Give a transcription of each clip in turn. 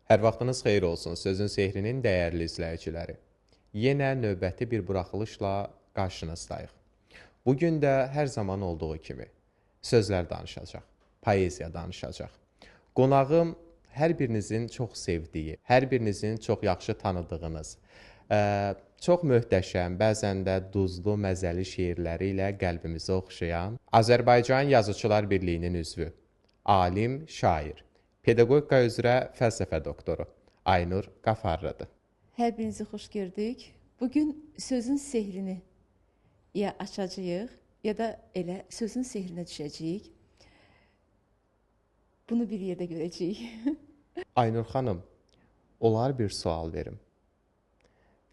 Hər vaxtınız xeyir olsun, Sözün Sehrinin dəyərli izləyiciləri. Yenə növbəti bir buraxılışla qarşınızdayıq. Bugün də hər zaman olduğu kimi sözlər danışacaq, poeziya danışacaq. Qonağım hər birinizin çox sevdiyi, hər birinizin çox yaxşı tanıdığınız, çox möhtəşəm, bəzən də duzlu, məzəli şeirləri ilə qəlbimizi oxşayan Azərbaycan Yazıçılar Birliyinin üzvü, alim, şair, pedaqogika üzrə fəlsəfə doktoru Aynur Qafarlıdır. Hər birinizi xoş gördük. Bugün sözün sehrini ya açacağıq, ya da elə sözün sehrinə düşəcəyik. Bunu bir yerdə görəcəyik. Aynur xanım, olar bir sual verim.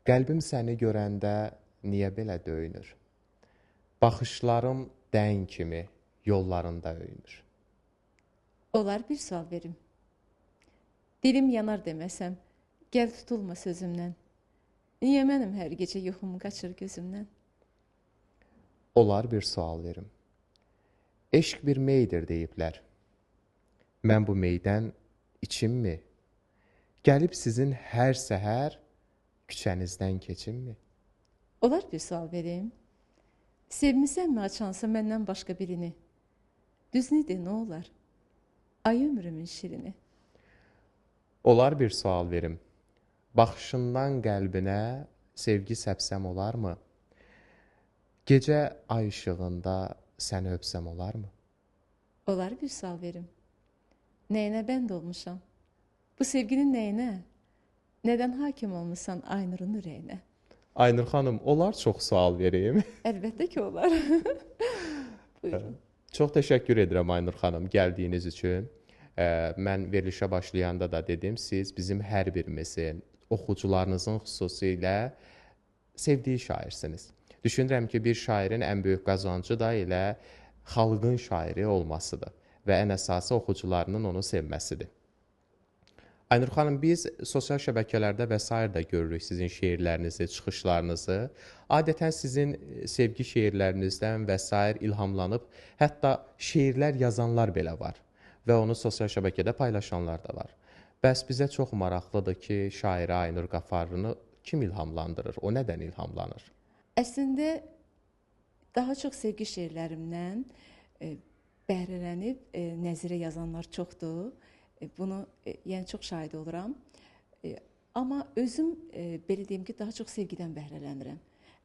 Qəlbim səni görəndə niyə belə döyünür? Baxışlarım dən kimi yollarında öyünür. Olar bir sual verim. Dilim yanar deməsəm, gəl tutulma sözümdən. Niyə mənim hər gecə yuxum qaçır gözümdən? Olar bir sual verim. Eşq bir meydir deyiblər. Mən bu meydən içimmi? Gəlib sizin hər səhər küçənizdən keçimmi? Olar bir sual verim. Sevmisənmi açansa məndən başqa birini? Düzünü de, nə olar? Ay ömrümün şirini. Olar bir sual verim. Baxışından qəlbinə sevgi səpsəm olarmı? Gecə ay işığında səni öpsəm olarmı? Olar bir sual verim. Nəyinə bənd olmuşam? Bu sevginin nəyinə? Nədən hakim olmuşsan Aynurun ürəyinə? Aynur xanım, olar çox sual vereyim. Əlbəttə ki, olar. Buyurun. Çox təşəkkür edirəm Aynur xanım gəldiyiniz üçün. Mən verilişə başlayanda da dedim, siz bizim hər birimizin, oxucularınızın xüsusilə sevdiyi şairsiniz. Düşünürəm ki, bir şairin ən böyük qazancı da elə xalqın şairi olmasıdır və ən əsası oxucularının onu sevməsidir. Aynur xanım, biz sosial şəbəkələrdə və s. da görürük sizin şeirlərinizi, çıxışlarınızı. Adətən sizin sevgi şeirlərinizdən və s. ilhamlanıb, hətta şeirlər yazanlar belə var və onu sosial şəbəkədə paylaşanlar da var. Bəs bizə çox maraqlıdır ki, şairə Aynur Qafarlını kim ilhamlandırır? O nədən ilhamlanır? Əslində, daha çox sevgi şeirlərimdən bəhrələnib nəzirə yazanlar çoxdur. Bunu yəni çox şahid oluram. Amma özüm belə deyim ki, daha çox sevgidən bəhrələnirəm.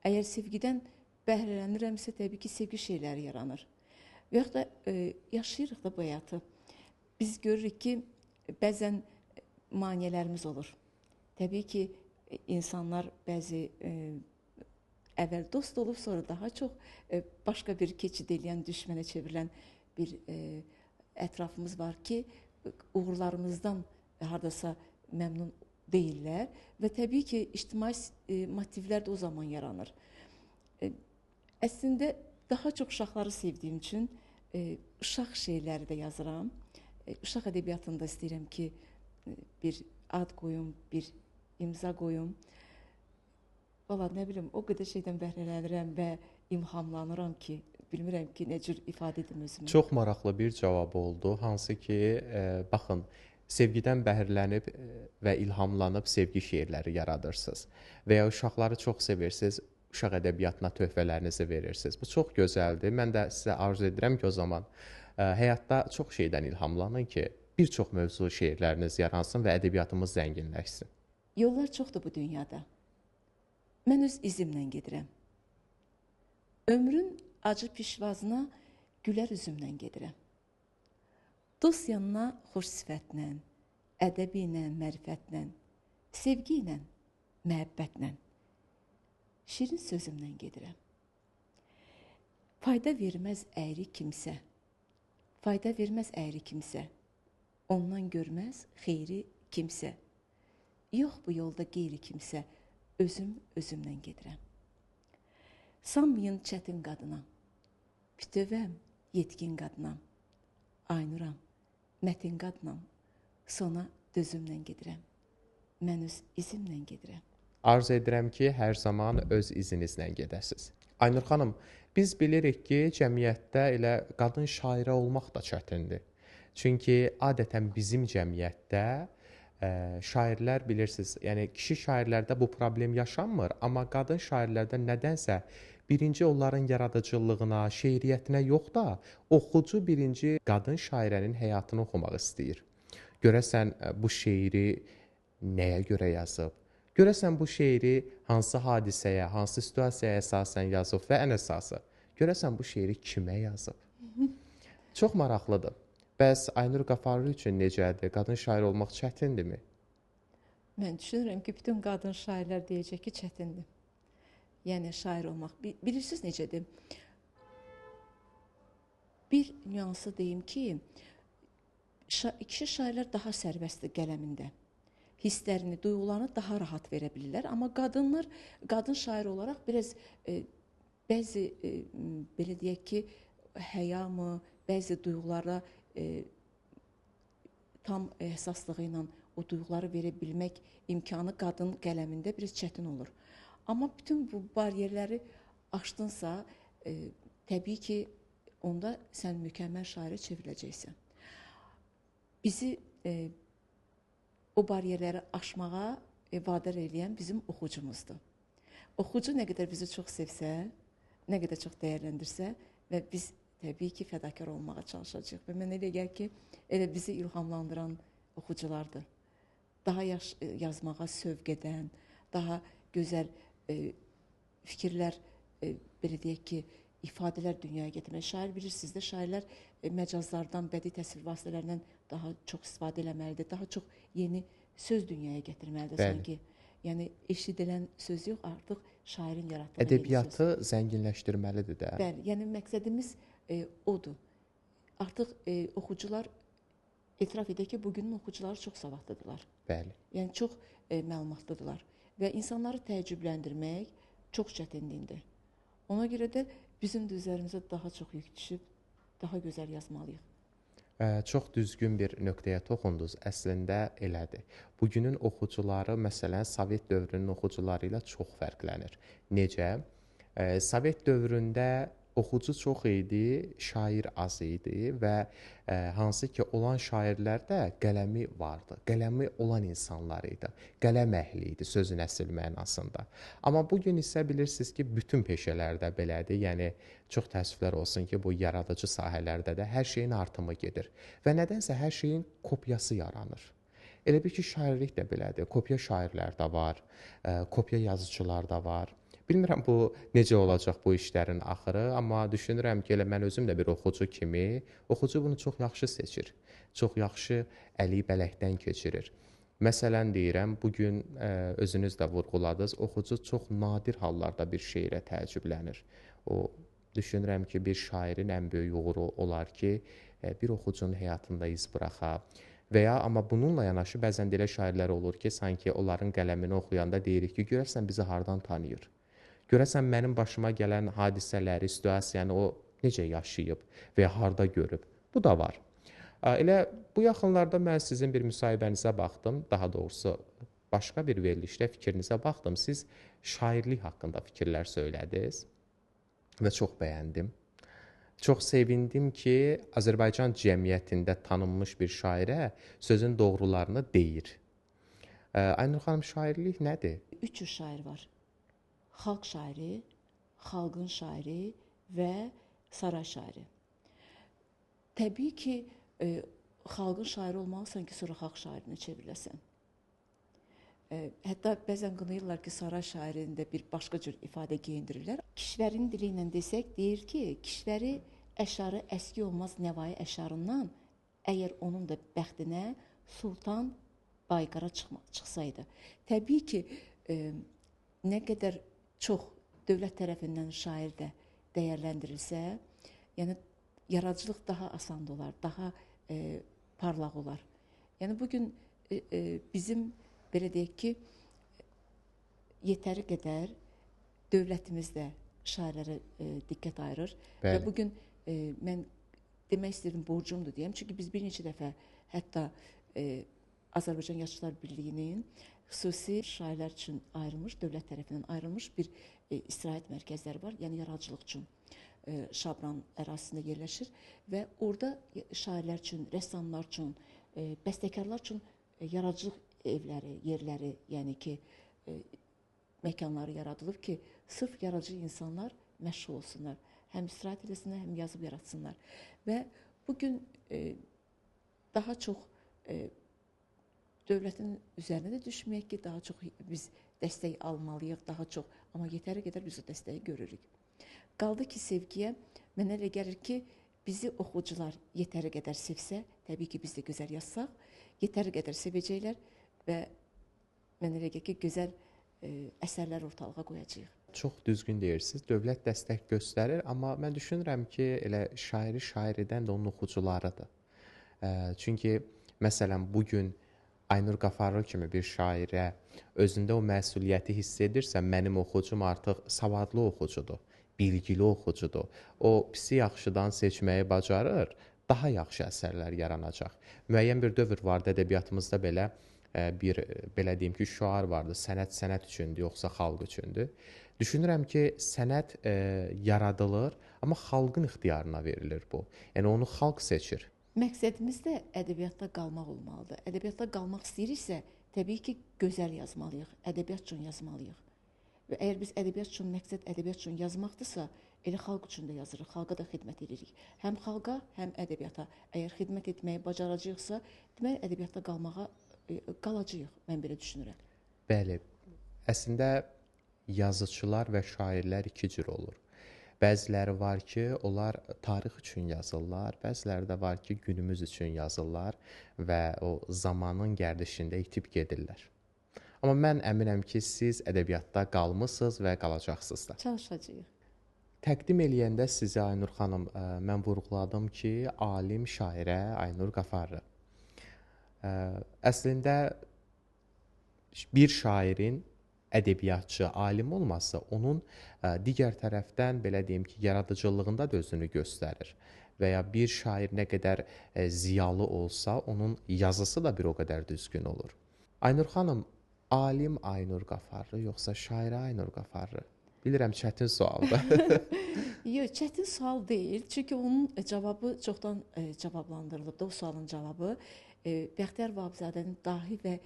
Əgər sevgidən bəhrələnirəmsə, təbii ki, sevgi şeirləri yaranır. Və yaxud da yaşayırıq da bu həyatı. Biz görürük ki, bəzən maneələrimiz olur. Təbii ki, insanlar bəzi əvvəl dost olub, sonra daha çox başqa bir keçid eləyən, düşmənə çevrilən bir ətrafımız var ki, uğurlarımızdan hardasa məmnun deyirlər və təbii ki, ictimai motivlər də o zaman yaranır. Əslində, daha çox uşaqları sevdiyim üçün uşaq şeirləri də yazıram. Uşaq ədəbiyyatında istəyirəm ki, bir ad qoyum, bir imza qoyum. Valla nə bilim, o qədər şeydən bəhrələnirəm və ilhamlanıram ki, bilmirəm ki, nə cür ifadə edim özümü. Çox maraqlı bir cavab oldu. Hansı ki, baxın, sevgidən bəhrələnib və ilhamlanıb sevgi şeirləri yaradırsınız və ya uşaqları çox sevirsiniz, uşaq ədəbiyyatına töhfələrinizi verirsiniz. Bu çox gözəldir. Mən də sizə arzu edirəm ki, o zaman həyatda çox şeydən ilhamlanın ki, bir çox mövzu şeirləriniz yaransın və ədəbiyyatımız zənginləşsin. Yollar çoxdur bu dünyada. Mən öz izimlə gedirəm. Ömrün acı pişvazına gülər üzümlə gedirəm. Dost yanına xoş sifətlə, ədəbi ilə, mərifətlə, sevgi ilə, məhəbbətlə, şirin sözümlə gedirəm. Fayda verməz əyri kimsə, fayda verməz əyri kimsə, ondan görməz xeyri kimsə. Yox bu yolda qeyri kimsə, özümlə gedirəm. Sanmayın çətin qadına, bütövəm yetkin qadınam, Aynuram, mətin qadınam, sona dözümlə gedirəm, mən öz izimlə gedirəm. Arzu edirəm ki, hər zaman öz izinizlə gedəsiniz. Aynur xanım, biz bilirik ki, cəmiyyətdə elə qadın şairə olmaq da çətindir. Çünki adətən bizim cəmiyyətdə Şairlər bilirsiniz, yəni kişi şairlərdə bu problem yaşanmır, amma qadın şairlərdə nədənsə birinci onların yaradıcılığına, şeiriyyətinə yox da, oxucu birinci qadın şairənin həyatını oxumaq istəyir. Görəsən bu şeiri nəyə görə yazıb? Görəsən bu şeiri hansı hadisəyə, hansı situasiyaya əsasən yazıb və ən əsası, görəsən bu şeiri kimə yazıb? Çox maraqlıdır. Bəs Aynur Qafarlı üçün necədir? Qadın şair olmaq çətindirmi? Mən düşünürəm ki, bütün qadın şairlər deyəcək ki, çətindir. Yəni şair olmaq. Bilirsiniz necədir? Bir nüansı deyim ki, kişi şairlər daha sərbəstdir qələmində. Hisslərini, duyğularını daha rahat verə bilirlər, amma qadınlar qadın şair olaraq biraz bəzi belə deyək ki, həya mı, bəzi duyğulara tam həssaslığı ilə o duyğuları verə bilmək imkanı qadın qələmində biraz çətin olur. Amma bütün bu bariyerləri aşdınsa, təbii ki, onda sən mükəmməl şairə çevriləcəksən. Bizi o bariyerləri aşmağa vadar edən bizim oxucumuzdur. Oxucu nə qədər bizi çox sevsə, nə qədər çox dəyərləndirsə və biz təbii ki, fədakar olmağa çalışacağıq. Və mən elə gəlir ki, elə bizi ilhamlandıran oxuculardır. Daha yazmağa sövq edən, daha gözəl fikirlər, belə deyək ki, ifadələr dünyaya gətirmək. Şair bilirsiniz də, şairlər məcazlardan, bədii təsvir vasitələrindən daha çox istifadə eləməlidir, daha çox yeni söz dünyaya gətirməlidir sanki. Yəni eşidilən söz yox, artıq şairin yaratdığı ədəbiyyatı zənginləşdirməlidir də. Bəli, yəni məqsədimiz odur. Artıq oxucular etiraf edək ki, bugünün oxucuları çox savadlıdırlar. Bəli. Yəni çox məlumatlıdırlar və insanları təəccübləndirmək çox çətinlikdir. Ona görə də bizim də üzərimizə daha çox yük düşüb, daha gözəl yazmalıyıq. Çox düzgün bir nöqtəyə toxundunuz. Əslində elədir. Bugünün oxucuları, məsələn, Sovet dövrünün oxucuları ilə çox fərqlənir. Necə? Sovet dövründə oxucu çox idi, şair az idi və hansı ki, olan şairlər də qələmi vardı. Qələmi olan insanlar idi. Qələm əhli idi sözün əsl mənasında. Amma bugün isə bilirsiniz ki, bütün peşələrdə belədir. Yəni, çox təəssüflər olsun ki, bu yaradıcı sahələrdə də hər şeyin artımı gedir. Və nədənsə hər şeyin kopyası yaranır. Elə bir ki, şairlik də belədir. Kopya şairlər də var, kopya yazıcılar da var. Bilmirəm bu necə olacaq bu işlərin axırı, amma düşünürəm ki, elə mən özüm də bir oxucu kimi, oxucu bunu çox yaxşı seçir. Çox yaxşı əli bələkdən keçirir. Məsələn deyirəm, bugün özünüz də vurğuladınız, oxucu çox nadir hallarda bir şeirə təəccüblənir. O düşünürəm ki, bir şairin ən böyük uğuru olar ki, bir oxucunun həyatında iz buraxa. Və ya amma bununla yanaşı bəzən də elə şairlər olur ki, sanki onların qələmini oxuyanda deyirik ki, görəsən bizi hardan tanıyır? Görəsən mənim başıma gələn hadisələri, situasiyanı o necə yaşayıb və ya harda görüb? Bu da var. Elə bu yaxınlarda mən sizin bir müsahibənizə baxdım, daha doğrusu başqa bir verilişdə fikrinizə baxdım. Siz şairlik haqqında fikirlər söylədiniz və çox bəyəndim. Çox sevindim ki, Azərbaycan cəmiyyətində tanınmış bir şairə sözün doğrularını deyir. Aynur xanım, şairlik nədir? 3 cür şair var. Xalq şairi, xalqın şairi və saray şairi. Təbii ki, xalqın şairi olmalısan ki, sonra xalq şairinə çevriləsən. Hətta bəzən qınayırlar ki, saray şairində bir başqa cür ifadə geyindirirlər. Kişilərin dili ilə desək, deyir ki, kişiləri əşarı əski olmaz nəvai əşarından, əgər onun da bəxtinə Sultan Bayqara çıxsaydı. Təbii ki, nə qədər çox dövlət tərəfindən şair də dəyərləndirilsə, yəni yaradıcılıq daha asan olar, daha parlaq olar. Yəni bugün bizim belə deyək ki, yetəri qədər dövlətimiz də şairlərə diqqət ayırır. Bəli. Və bugün mən demək istəyirəm, borcumdur deyəm. Çünki biz bir neçə dəfə hətta Azərbaycan Yazıçılar Birliyinin xüsusi şairlər üçün ayrılmış, dövlət tərəfindən ayrılmış bir istirahət mərkəzləri var, yəni yaradıcılıq üçün Şabran ərazisində yerləşir və orada şairlər üçün, rəssamlar üçün, bəstəkarlar üçün yaradıcılıq evləri, yerləri, yəni ki, məkanları yaradılıb ki, sırf yaradıcı insanlar məşğul olsunlar. Həm istirahət eləsinlər, həm yazıb yaratsınlar. Və bu gün daha çox dövlətin üzərinə də düşməyək ki, daha çox biz dəstək almalıyıq, daha çox. Amma yetəri qədər biz o dəstəyi görürük. Qaldı ki, sevgiyə, mənə elə gəlir ki, bizi oxucular yetəri qədər sevsə, təbii ki, biz də gözəl yazsaq, yetəri qədər sevəcəklər və mənə elə gəlir ki, gözəl əsərlər ortalığa qoyacağıq. Çox düzgün deyirsiniz. Dövlət dəstək göstərir, amma mən düşünürəm ki, elə şairi şairidən də onun oxucularıdır. Çünki məsələn bu gün Aynur Qafarlı kimi bir şairə özündə o məsuliyyəti hiss edirsə, mənim oxucum artıq savadlı oxucudur, bilgili oxucudur. O pisi yaxşıdan seçməyi bacarır, daha yaxşı əsərlər yaranacaq. Müəyyən bir dövr vardı ədəbiyyatımızda belə deyim ki, şüar vardı. Sənət üçündür, yoxsa xalq üçündür. Düşünürəm ki, sənət yaradılır, amma xalqın ixtiyarına verilir bu. Yəni onu xalq seçir. Məqsədimiz də ədəbiyyatda qalmaq olmalıdır. Ədəbiyyatda qalmaq istəyiriksə, təbii ki, gözəl yazmalıyıq, ədəbiyyat üçün yazmalıyıq. Və əgər biz ədəbiyyat üçün, məqsəd ədəbiyyat üçün yazmaqdırsa, elə xalq üçün də yazırıq, xalqa da xidmət edirik. Həm xalqa, həm ədəbiyyata. Əgər xidmət etməyi bacaracağıqsa, deməli ədəbiyyatda qalacağıq, mən belə düşünürəm. Bəli, əslində yazıçılar və şairlər iki cür olur. Bəziləri var ki, onlar tarix üçün yazırlar, bəziləri də var ki, günümüz üçün yazırlar və o zamanın gərdişində itib gedirlər. Amma mən əminəm ki, siz ədəbiyyatda qalmısınız və qalacaqsınız da. Çalışacağıq. Təqdim eləyəndə sizə Aynur xanım, mən vurğuladım ki, alim şairə Aynur Qafarlı. Əslində bir şairin ədəbiyyatçı, alim olmasa, onun digər tərəfdən belə deyim ki, yaradıcılığında da özünü göstərir. Və ya bir şair nə qədər ziyalı olsa, onun yazısı da bir o qədər düzgün olur. Aynur xanım, alim Aynur Qafarlı yoxsa şairə Aynur Qafarlı? Bilirəm, çətin sualdır. Yox, çətin sual deyil. Çünki onun cavabı çoxdan cavablandırılıbdı. O sualın cavabı Bəxtiyar Vahabzadənin dahi və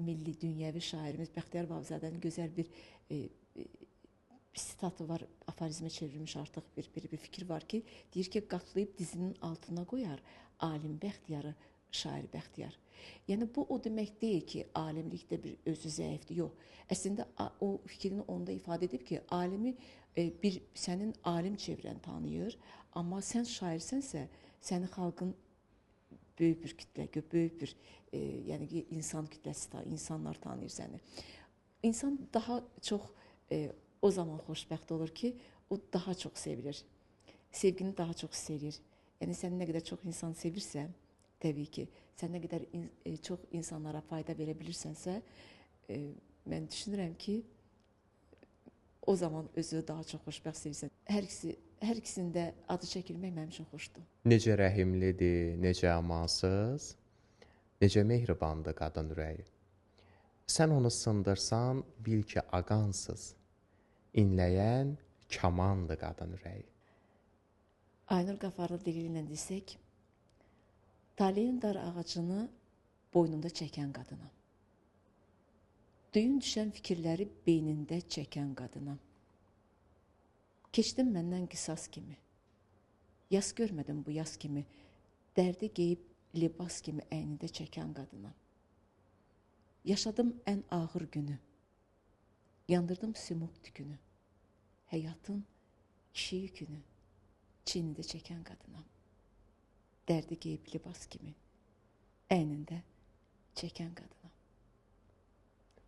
milli dünyəvi şairimiz Bəxtiyar Vahabzadənin gözəl bir sitatı var, aforizmə çevrilmiş artıq bir fikir var ki, deyir ki, qatlayıb dizinin altına qoyar alim Bəxtiyarı, şair Bəxtiyar. Yəni bu o demək deyil ki, alimlikdə bir özü zəifdir. Yox. Əslində o fikrini onda ifadə edib ki, alimi sənin alim çevrən tanıyır, amma sən şairsənsə, səni xalqın böyük bir kütlə, böyük bir yəni ki, insan kütləsi, insanlar tanıyır səni. İnsan daha çox o zaman xoşbəxt olur ki, o daha çox sevilir. Sevgini daha çox istəyir. Yəni sən nə qədər çox insan sevirsən, təbii ki, sən nə qədər çox insanlara fayda verə bilirsənsə, mən düşünürəm ki, o zaman özünü daha çox xoşbəxt sevirsən. Hər ikisində adı çəkilmək mənim üçün xoşdur. Necə rəhimlidir, necə amansız, necə mehribandır qadın ürəyi. Sən onu sındırsan, bil ki, aqansız. İnləyən kamandır qadın ürəyi. Aynur Qafarlı dili ilə desək, taleyin dar ağacını boynunda çəkən qadına. Düyün düşən fikirləri beynində çəkən qadına. Keçdim məndən qisas kimi. Yas görmədim bu yas kimi. Dərdi geyib libas kimi əynində çəkən qadına. Yaşadım ən ağır günü. Yandırdım sümük tükünü. Həyatın kişi yükünü çiynində çəkən qadına. Dərdi geyib libas kimi əynində çəkən qadına.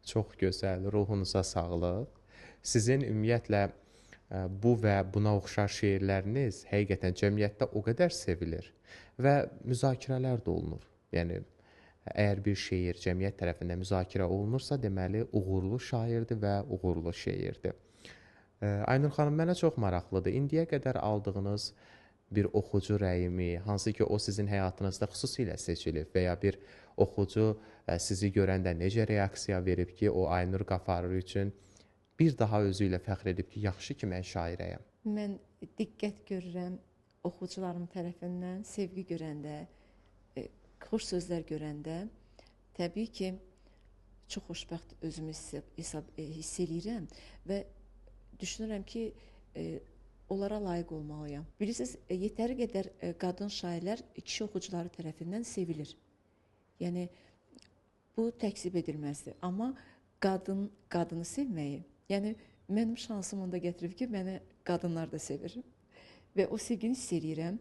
Çox gözəl, ruhunuza sağlıq. Sizin ümumiyyətlə bu və buna oxşar şeirləriniz həqiqətən cəmiyyətdə o qədər sevilir və müzakirələr də olunur. Yəni əgər bir şeir cəmiyyət tərəfindən müzakirə olunursa, deməli uğurlu şairdir və uğurlu şeirdir. Aynur xanım, mənə çox maraqlıdır. İndiyə qədər aldığınız bir oxucu rəyimi, hansı ki o sizin həyatınızda xüsusilə seçilib və ya bir oxucu sizi görəndə necə reaksiya verib ki, o Aynur Qafarlı üçün bir daha özü ilə fəxr edib ki, yaxşı ki, mən şairəyəm. Mən diqqət görürəm oxucularım tərəfindən, sevgi görəndə, xoş sözlər görəndə. Təbii ki, çox xoşbəxt özümü hiss eləyirəm və düşünürəm ki, onlara layiq olmalıyam. Bilirsiniz, yetəri qədər qadın şairlər kişi oxucuları tərəfindən sevilir. Yəni bu təkzib edilməzdir. Amma qadını sevməyi, yəni mənim şansım onda gətirib ki, məni qadınlar da sevir. Və o sevgini hiss eləyirəm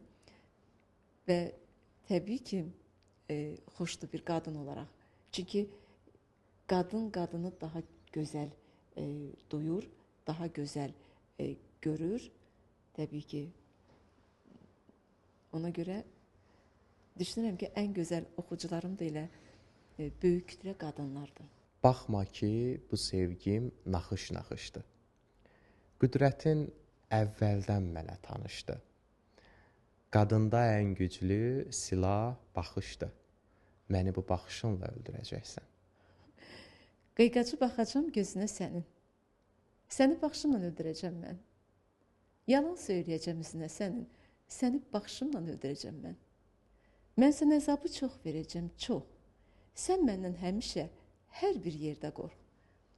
və təbii ki, xoşdur bir qadın olaraq. Çünki qadın qadını daha gözəl duyur, daha gözəl görür. Təbii ki, ona görə düşünürəm ki, ən gözəl oxucularım da elə böyük kütlə qadınlardır. Baxma ki, bu sevgim naxış-naxışdır. Qüdrətin əvvəldən mənə tanışdı. Qadında ən güclü silah baxışdır. Məni bu baxışınla öldürəcəksən. Qıyqacı baxacam gözünə sənin. Səni baxışımla öldürəcəm mən. Yalan söyləyəcəm üzünə sənin. Səni baxışımla öldürəcəm mən. Mən sənə əzabı çox verəcəm, çox. Sən məndən həmişə hər bir yerdə qorx.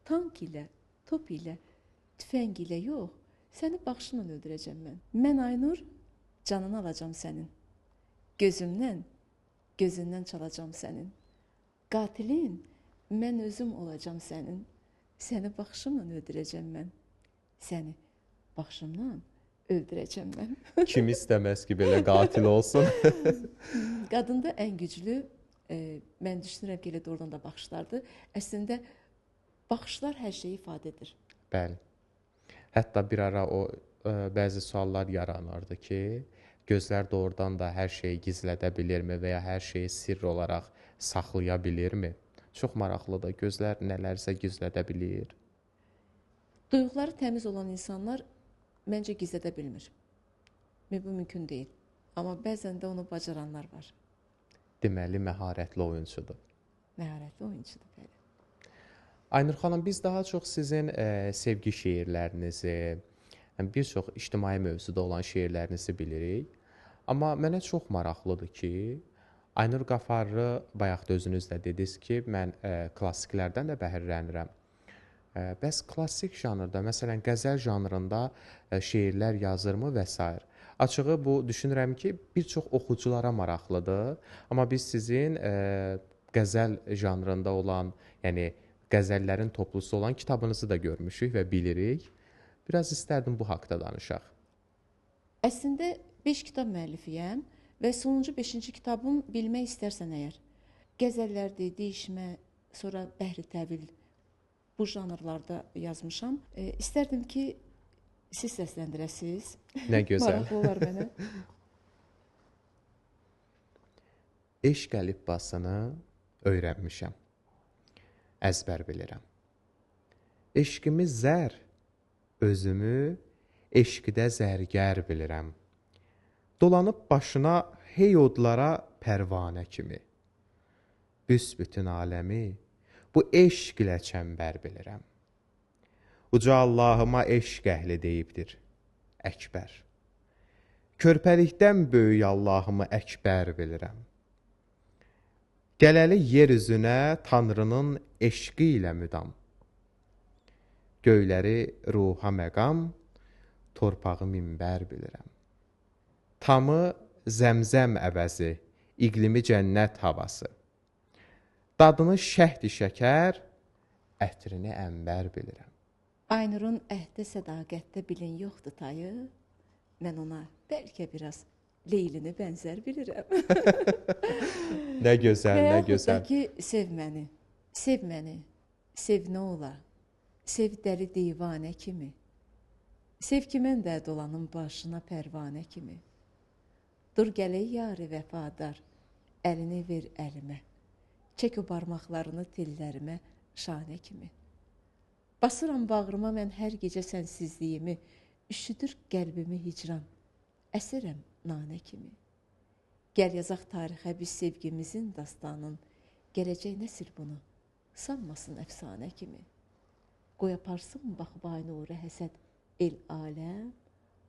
Tank ilə, top ilə, tüfəng ilə yox, səni baxışımla öldürəcəm mən. Mən Aynur, canını alacam sənin. Gözündən çalacam sənin. Qatilin mən özüm olacam sənin. Səni baxışımla öldürəcəm mən. Səni baxışımla öldürəcəm mən. Kim istəməz ki, belə qatil olsun? Qadında ən güclü, mən düşünürəm ki, elə doğrudan da baxışlardır. Əslində, baxışlar hər şeyi ifadə edir. Bəli. Hətta bir ara o bəzi suallar yaranırdı ki, gözlər doğrudan da hər şeyi gizlədə bilirmi və ya hər şeyi sirr olaraq saxlaya bilirmi? Çox maraqlıdır. Gözlər nələrsə gizlədə bilir. Duyğuları təmiz olan insanlar məncə gizlədə bilmir. Bu mümkün deyil. Amma bəzən də onu bacaranlar var. Deməli, məharətli oyunçudur. Məharətli oyunçudur, bəli. Aynur xanım, biz daha çox sizin sevgi şeirlərinizi, bir çox ictimai mövzuda olan şeirlərinizi bilirik. Amma mənə çox maraqlıdır ki, Aynur Qafarlı bayaq da özünüz də dediniz ki, mən klassiklərdən də bəhrələnirəm. Bəs klassik janrda, məsələn, qəzəl janrında şeirlər yazırmı və s. Açığı bu düşünürəm ki, bir çox oxuculara maraqlıdır. Amma biz sizin qəzəl janrında olan, yəni qəzəllərin toplusu olan kitabınızı da görmüşük və bilirik. Biraz istərdim bu haqda danışaq. Əslində 5 kitab müəllifiyəm və sonuncu 5-ci kitabım bilmək istərsən əgər qəzəllərdir, deyişmə, sonra bəhri təvil bu janrlarda yazmışam. İstərdim ki, siz səsləndirəsiniz. Nə gözəl. Maraqlı olar mənə. Eşq əlifbasını öyrənmişəm. Əzbər bilirəm. Eşqimi zər, özümü eşqdə zərgər bilirəm. Dolanıb başına hey odlara pərvanə kimi. Büsbütün aləmi bu eşq ilə çəmbər bilirəm. Uca Allahıma eşq əhli deyibdir Əkbər. Körpəlikdən böyük Allahımı Əkbər bilirəm. Gələli yer üzünə Tanrının eşqi ilə müdam. Göyləri ruha məqam, torpağı minbər bilirəm. Tamı zəmzəm əvəzi, iqlimi cənnət havası. Dadını şəhd-i şəkər, ətrini ənbər bilirəm. Aynurun əhdə sədaqətdə bilin yoxdur tayı. Mən ona bəlkə biraz Leylini bənzər bilirəm. Nə gözəl, nə gözəl. Və yaxud da ki, sev məni, sev nə ola, sev dəli divanə kimi. Sev ki, mən də dolanım başına pərvanə kimi. Dur gələk yari vəfadar, əlini ver əlimə. Çək o barmaqlarını tellərimə şanə kimi. Basıram bağrıma mən hər gecə sənsizliyimi, üşüdür qəlbimi hicran, əsirəm nanə kimi. Gəl yazaq tarixə biz sevgimizin dastanın, gələcək nəsil bunu, sanmasın əfsanə kimi. Qoy aparsın baxıb aynurə həsəd, el aləm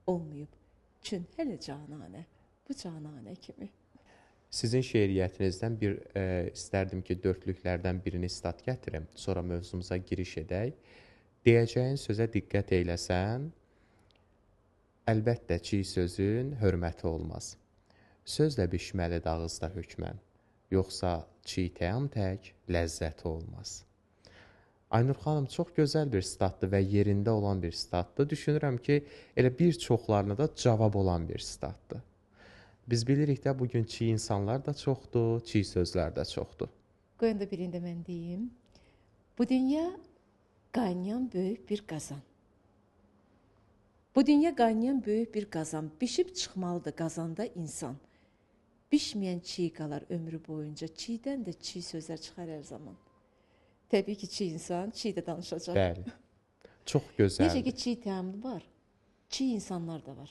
olmayıb, çün hələ cananə, bu cananə kimi. Sizin şeiriyyətinizdən bir istərdim ki, dördlüklərdən birini stat gətirim, sonra mövzumuza giriş edək. Deyəcəyin sözə diqqət eyləsən, əlbəttə çiy sözün hörməti olmaz. Sözlə bişməlidir ağızda hökmən, yoxsa çiy təyam tək ləzzəti olmaz. Aynur xanım, çox gözəl bir statdır və yerində olan bir statdır. Düşünürəm ki, elə bir çoxlarına da cavab olan bir statdır. Biz bilirik də bugün çiy insanlar da çoxdur, çiy sözlər də çoxdur. Qoyun da birində mən deyim. Bu dünya qaynayan böyük bir qazan. Bu dünya qaynayan böyük bir qazan. Bişib çıxmalıdır qazanda insan. Bişməyən çiy qalar ömrü boyunca. Çiydən də çiy sözlər çıxar hər zaman. Təbii ki, çiy insan, çiy də danışacaq. Bəli. Çox gözəldir. Necə ki, çiy təamlı var, çiy insanlar da var.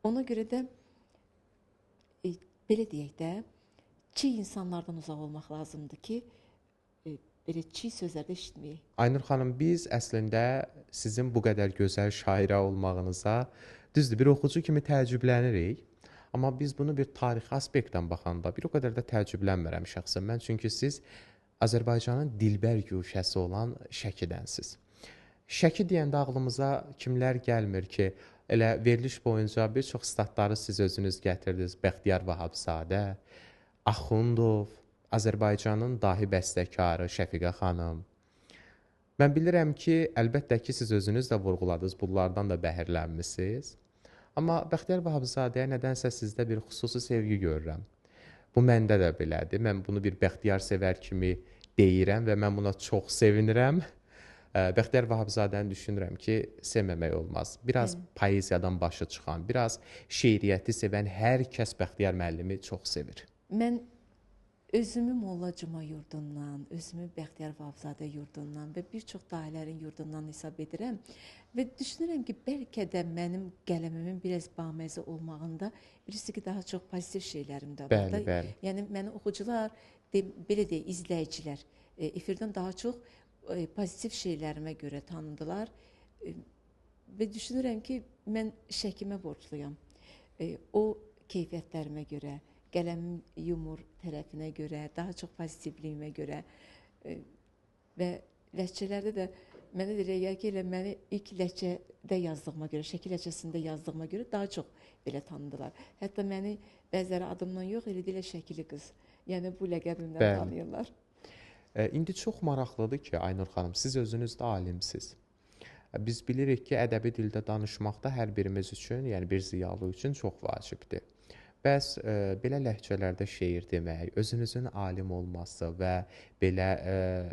Ona görə də belə deyək də, çiy insanlardan uzaq olmaq lazımdır ki, belə çiy sözlər də eşitməyək. Aynur xanım, biz əslində sizin bu qədər gözəl şairə olmağınıza, düzdür, bir oxucu kimi təəccüblənirik. Amma biz bunu bir tarixi aspektdən baxanda bir o qədər də təəccüblənmirəm şəxsən mən. Çünki siz Azərbaycanın dilbər güşəsi olan Şəkidənsiz. Şəki deyəndə ağlımıza kimlər gəlmir ki, elə veriliş boyunca bir çox statları siz özünüz gətirdiniz. Bəxtiyar Vahabzadə, Axundov, Azərbaycanın dahi bəstəkarı Şəfiqə xanım. Mən bilirəm ki, əlbəttə ki, siz özünüz də vurğuladınız, bunlardan da bəhirlənmisiniz. Amma Bəxtiyar Vahabzadəyə nədənsə sizdə bir xüsusi sevgi görürəm. Bu məndə də belədir. Mən bunu bir bəxtiyar sevər kimi deyirəm və mən buna çox sevinirəm. Bəxtiyar Vahabzadəni düşünürəm ki, sevməmək olmaz. Biraz poeziyadan başı çıxan, biraz şeiriyyəti sevən hər kəs Bəxtiyar müəllimi çox sevir. Mən özümü Molla Cuma yurdundan, özümü Bəxtiyar Vahabzadə yurdundan və bir çox dahilərin yurdundan hesab edirəm. Və düşünürəm ki, bəlkə də mənim qələmimin biraz baməzə olmağında birisi ki, daha çox pozitiv şeylərim də var da. Bəli. Yəni, məni oxucular, belə deyək, izləyicilər efirdən daha çox pozitiv şeylərimə görə tanıdılar. Və düşünürəm ki, mən Şəkimə borcluyam. O keyfiyyətlərimə görə, qələmin yumor tərəfinə görə, daha çox pozitivliyimə görə və ləhcələrdə də mənə deyirlər ki, elə məni ilk ləhcədə yazdığıma görə, Şəki ləhcəsində yazdığıma görə daha çox belə tanıdılar. Hətta məni bəziləri adımdan yox, elə deyirlər Şəkili qız. Yəni bu ləqəbimdən tanıyırlar. İndi çox maraqlıdır ki, Aynur xanım, siz özünüz də alimsiz. Biz bilirik ki, ədəbi dildə danışmaq da hər birimiz üçün, yəni bir ziyalı üçün çox vacibdir. Bəs belə ləhcələrdə şeir demək, özünüzün alim olması və belə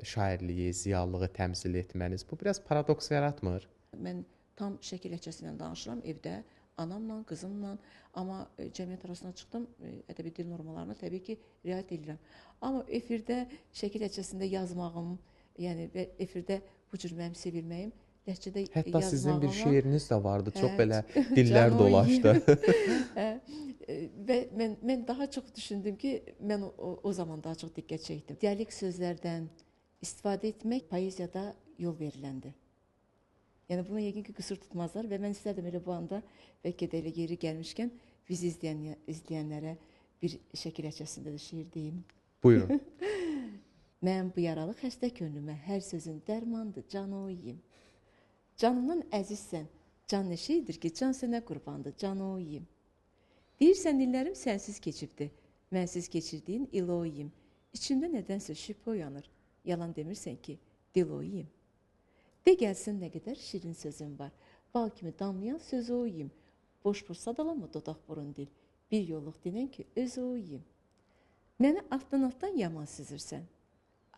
şairliyi, ziyalılığı təmsil etməniz, bu biraz paradoks yaratmır? Mən tam Şəki ləhcəsi ilə danışıram evdə, anamla, qızımla, amma cəmiyyət arasına çıxdım, ədəbi dil normalarına təbii ki, riayət edirəm. Amma efirdə Şəki ləhcəsində yazmağım, yəni və efirdə bu cür mənim sevilməyim, ləhcədə yazmağıma... Hətta sizin bir şeiriniz də vardı, çox belə dillər dolaşdı. Və mən daha çox düşündüm ki, mən o zaman daha çox diqqət çəkdim. Dialekt sözlərdən istifadə etmək poeziyada yol veriləndi. Yəni buna yəqin ki, qüsur tutmazlar və mən istərdim elə bu anda bəlkə də elə yeri gəlmişkən bizi izləyənlərə bir Şəki ləhcəsində də şeir deyim. Buyurun. Mən bu yaralı xəstə könlümə hər sözün dərmandır, can o yiyim. Canımdan əzizsən, can nə şeydir ki, can sənə qurbandır, can o yiyim. Deyirsən, illərim sənsiz keçibdir, mənsiz keçirdiyin il o yiyim. İçimdə nədənsə şübhə oyanır, yalan demirsən ki, dil o yiyim. De gəlsin nə qədər şirin sözüm var, bal kimi damlayan söz o yiyim. Boş-boş sadalama dodaq burun dil, bir yolluq dinən ki, öz o yiyim. Məni altdan yaman süzürsən,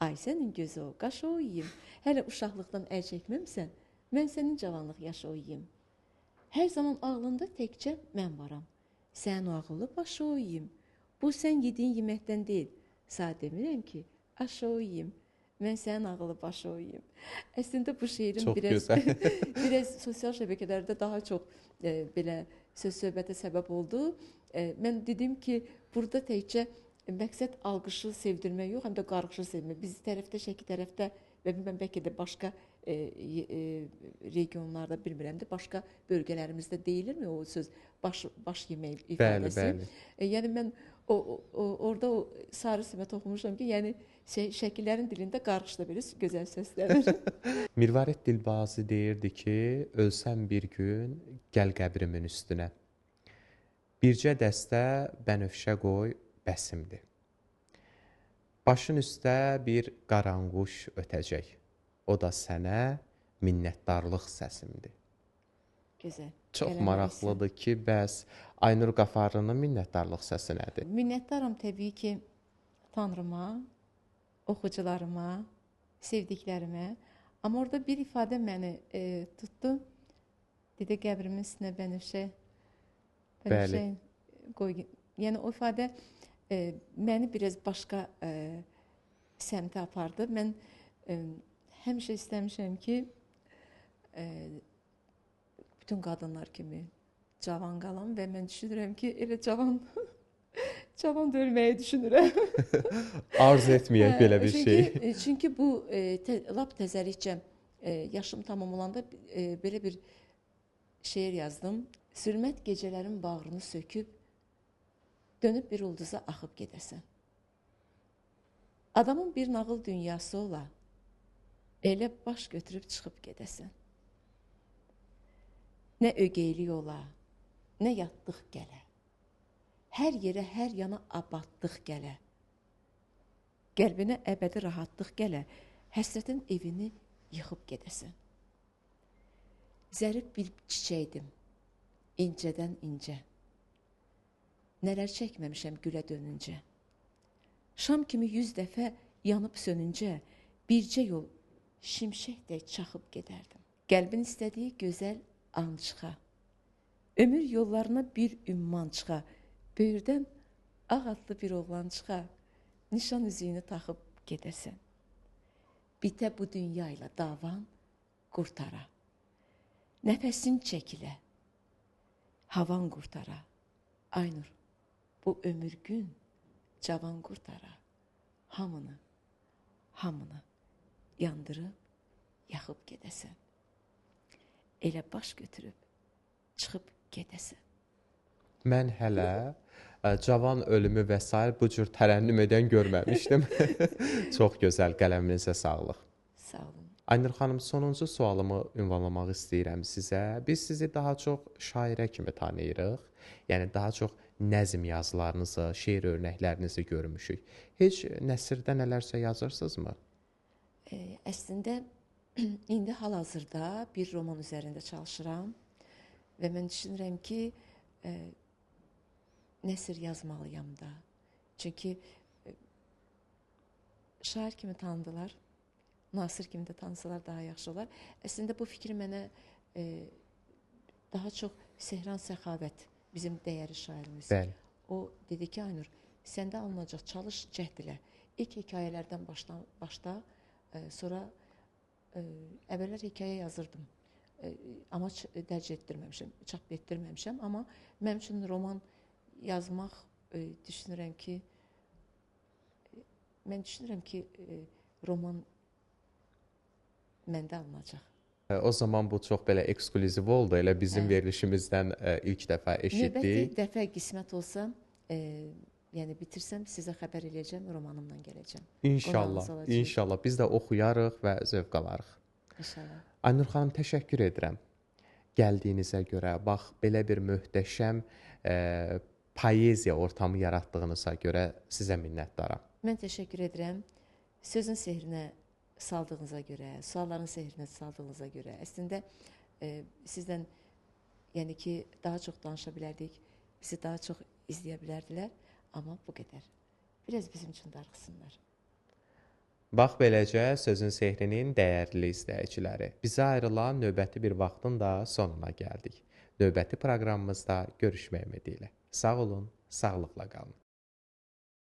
ay sənin gözü o, qaş o yiyim. Hələ uşaqlıqdan əl çəkməmsən, mən sənin cavanlıq yaşı o yiyim. Hər zaman ağlında təkcə mən varam. Sən o ağıllı başı o yiyim. Bu sən yediyin yeməkdən deyil. Sağ demirəm ki, aşı o yiyim. Mən sənin ağıllı başı o yiyim. Əslində bu şeirim biraz sosial şəbəkələrdə daha çox belə söz-söhbətə səbəb oldu. Mən dedim ki, burada təkcə məqsəd alqışı sevdirmək yox, həm də qarğışı sevdirmək. Biz tərəfdə, Şəki tərəfdə və bilməm, bəlkə də başqa regionlarda, bilmirəm də, başqa bölgələrimizdə deyilirmi o söz baş yemək ifadəsi? Bəli. Yəni mən orada o sarı simət oxumuşam ki, yəni şəkillərin dilində qarışdı belə gözəl səslənir. Mirvarid Dilbazi deyirdi ki, ölsəm bir gün, gəl qəbrimin üstünə. Bircə dəstə bənövşə qoy, bəsimdir. Başın üstə bir qaranquş ötəcək. O da sənə minnətdarlıq səsimdir. Gözəl. Çox Qələmə maraqlıdır ki, bəs Aynur Qafarlının minnətdarlıq səsi nədir? Minnətdaram təbii ki, Tanrıma, oxucularıma, sevdiklərimə. Amma orada bir ifadə məni tutdu. Dedi qəbrimin üstünə bənövşə qoy. Yəni o ifadə məni biraz başqa səmtə apardı. Mən həmişə istəmişəm ki, bütün qadınlar kimi cavan qalam və mən düşünürəm ki, elə cavan da ölməyi düşünürəm. Arzu etməyək belə bir şey. Çünki bu lap təzəlikcə yaşım tamam olanda belə bir şeir yazdım. Zülmət gecələrin bağrını söküb, dönüb bir ulduza axıb gedəsən. Adamın bir nağıl dünyası ola, elə baş götürüb çıxıb gedəsən. Nə ögeylik ola, nə yatdıq gələ. Hər yerə, hər yana abadlıq gələ. Qəlbinə əbədi rahatlıq gələ, həsrətin evini yıxıb gedəsən. Zərif bir çiçəkdim, incədən incə. Nələr çəkməmişəm gülə dönüncə. Şam kimi 100 dəfə yanıb sönüncə, bircə yol şimşək də çaxıb gedərdim. Qəlbin istədiyi gözəl ançığa, ömür yollarına bir ümman çıxa, böyürdən ağ adlı bir oğlan çıxa, nişan üzüyünü taxıb gedəsən. Bitə bu dünya ilə davan qurtara, nəfəsin çəkilə, havan qurtara. Aynur, bu ömür gün cavan qurtara, hamını yandırıb, yaxıb gedəsən. Elə baş götürüb, çıxıb gedəsən. Mən hələ cavan ölümü və s. bu cür tərənnüm edən görməmişdim. Çox gözəl, qələminizə sağlıq. Sağ olun. Aynur xanım, sonuncu sualımı ünvanlamaq istəyirəm sizə. Biz sizi daha çox şairə kimi tanıyırıq. Yəni, daha çox nəzm yazılarınızı, şeir örnəklərinizi görmüşük. Heç nəsrdə nələrsə yazırsınızmı? Əslində, indi hal-hazırda bir roman üzərində çalışıram və mən düşünürəm ki, nəsr yazmalıyam da. Çünki şair kimi tanıdılar, Nasir kimi də tanısalar daha yaxşı olar. Əslində, bu fikri mənə daha çox Sehran Səxavət, bizim dəyərli şairimiz. Bəli. O dedi ki, Aynur, səndə alınacaq, çalış, cəhd ilə. İlk hekayələrdən başla, sonra əvvəllər hekayə yazırdım. Amma dərc etdirməmişəm, çap etdirməmişəm. Amma mənim üçün roman yazmaq düşünürəm ki, roman məndə alınacaq. O zaman bu çox belə eksklüziv oldu. Elə bizim verilişimizdən ilk dəfə eşitdik. Növbəti dəfə qismət olsa, yəni bitirsəm, sizə xəbər eləyəcəm, romanımla gələcəm. İnşallah. Biz də oxuyarıq və zövq alarıq. İnşallah. Aynur xanım, təşəkkür edirəm gəldiyinizə görə. Bax, belə bir möhtəşəm poeziya ortamı yaratdığınıza görə sizə minnətdaram. Mən təşəkkür edirəm. Sözün sehrinə saldığınıza görə, sualların sehrinə saldığınıza görə. Əslində, sizdən yəni ki, daha çox danışa bilərdik, bizi daha çox izləyə bilərdilər, amma bu qədər. Biraz bizim üçün darıxsınlar. Bax, beləcə sözün sehrinin dəyərli izləyiciləri. Bizə ayrılan növbəti bir vaxtın da sonuna gəldik. Növbəti proqramımızda görüşmək ümidilə. Sağ olun, sağlıqla qalın.